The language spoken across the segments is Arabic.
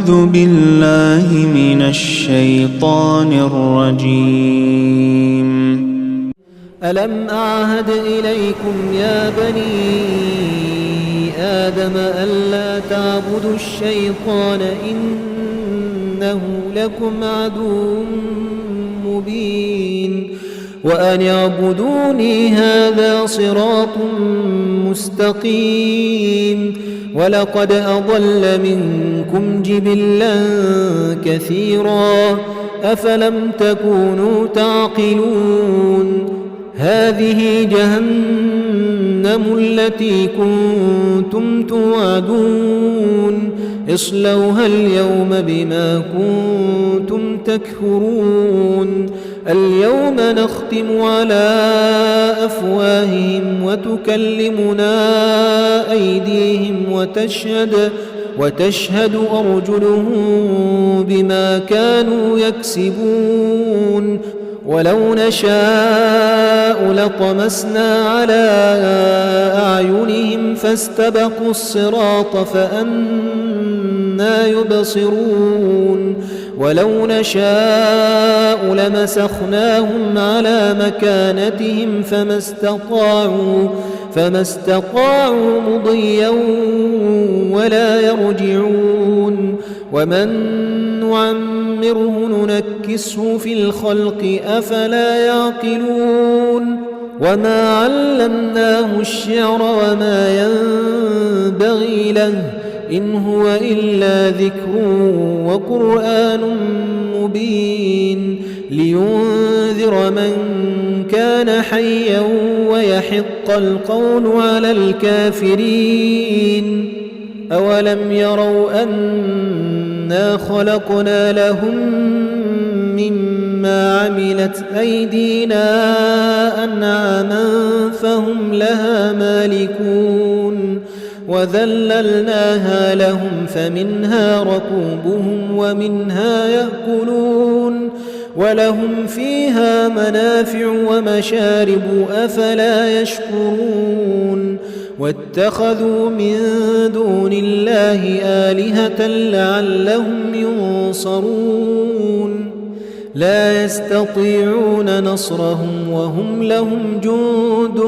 أعوذ بالله من الشيطان الرجيم. ألم أعهد إليكم يا بني آدم ألا تعبدوا الشيطان إنه لكم عدو مبين وأن اعبدوني هذا صراط مستقيم. ولقد أضل منكم جبلا كثيرا أفلم تكونوا تعقلون. هذه جهنم التي كنتم توعدون اصلوها اليوم بما كنتم تكفرون. اليوم نختم على أفواههم وتكلمنا أيديهم وتشهد أرجلهم بما كانوا يكسبون. ولو نشاء لطمسنا على أعينهم فاستبقوا الصراط فأنى يبصرون. ولو نشاء لمسخناهم على مكانتهم فما استطاعوا مضيا ولا يرجعون. ومن نعمره ننكسه في الخلق أفلا يعقلون. وما علمناه الشعر وما ينبغي له إن هو إلا ذكر وقرآن مبين لينذر من كان حيا ويحق القول على الكافرين. أولم يروا أنا خلقنا لهم مما عملت أيدينا أنعاما فهم لها مالكون وذللناها لهم فمنها ركوبهم ومنها يأكلون ولهم فيها منافع ومشارب أفلا يشكرون. واتخذوا من دون الله آلهة لعلهم ينصرون. لا يستطيعون نصرهم وهم لهم جند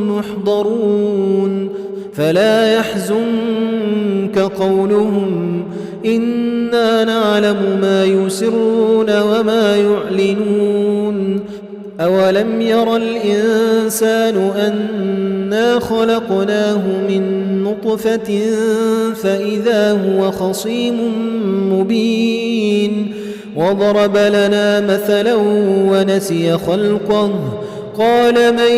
محضرون. فلا يحزنك قولهم إنا نعلم ما يسرون وما يعلنون. أولم ير الإنسان أنا خلقناه من نطفة فإذا هو خصيم مبين. وضرب لنا مثلا ونسي خلقه قال من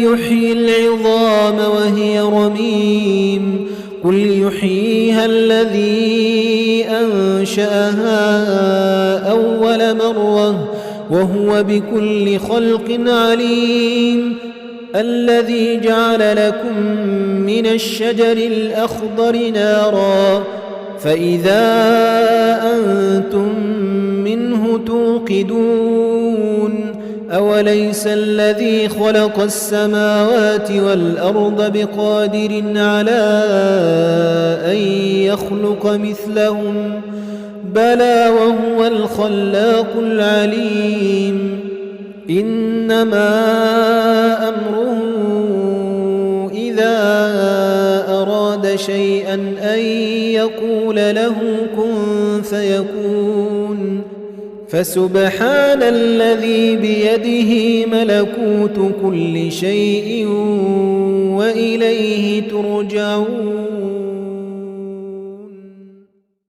يحيي العظام وهي رميم قل يحييها الذي أنشأها أول مرة وهو بكل خلق عليم. الذي جعل لكم من الشجر الأخضر نارا فإذا أنتم منه توقدون. أوليس الذي خلق السماوات والأرض بقادر على أن يخلق مثلهم بلى وهو الخلاق العليم. إنما أمره إذا أراد شيئا أن يقول له كن فيكون. فسبحان الذي بيده ملكوت كل شيء وإليه ترجعون.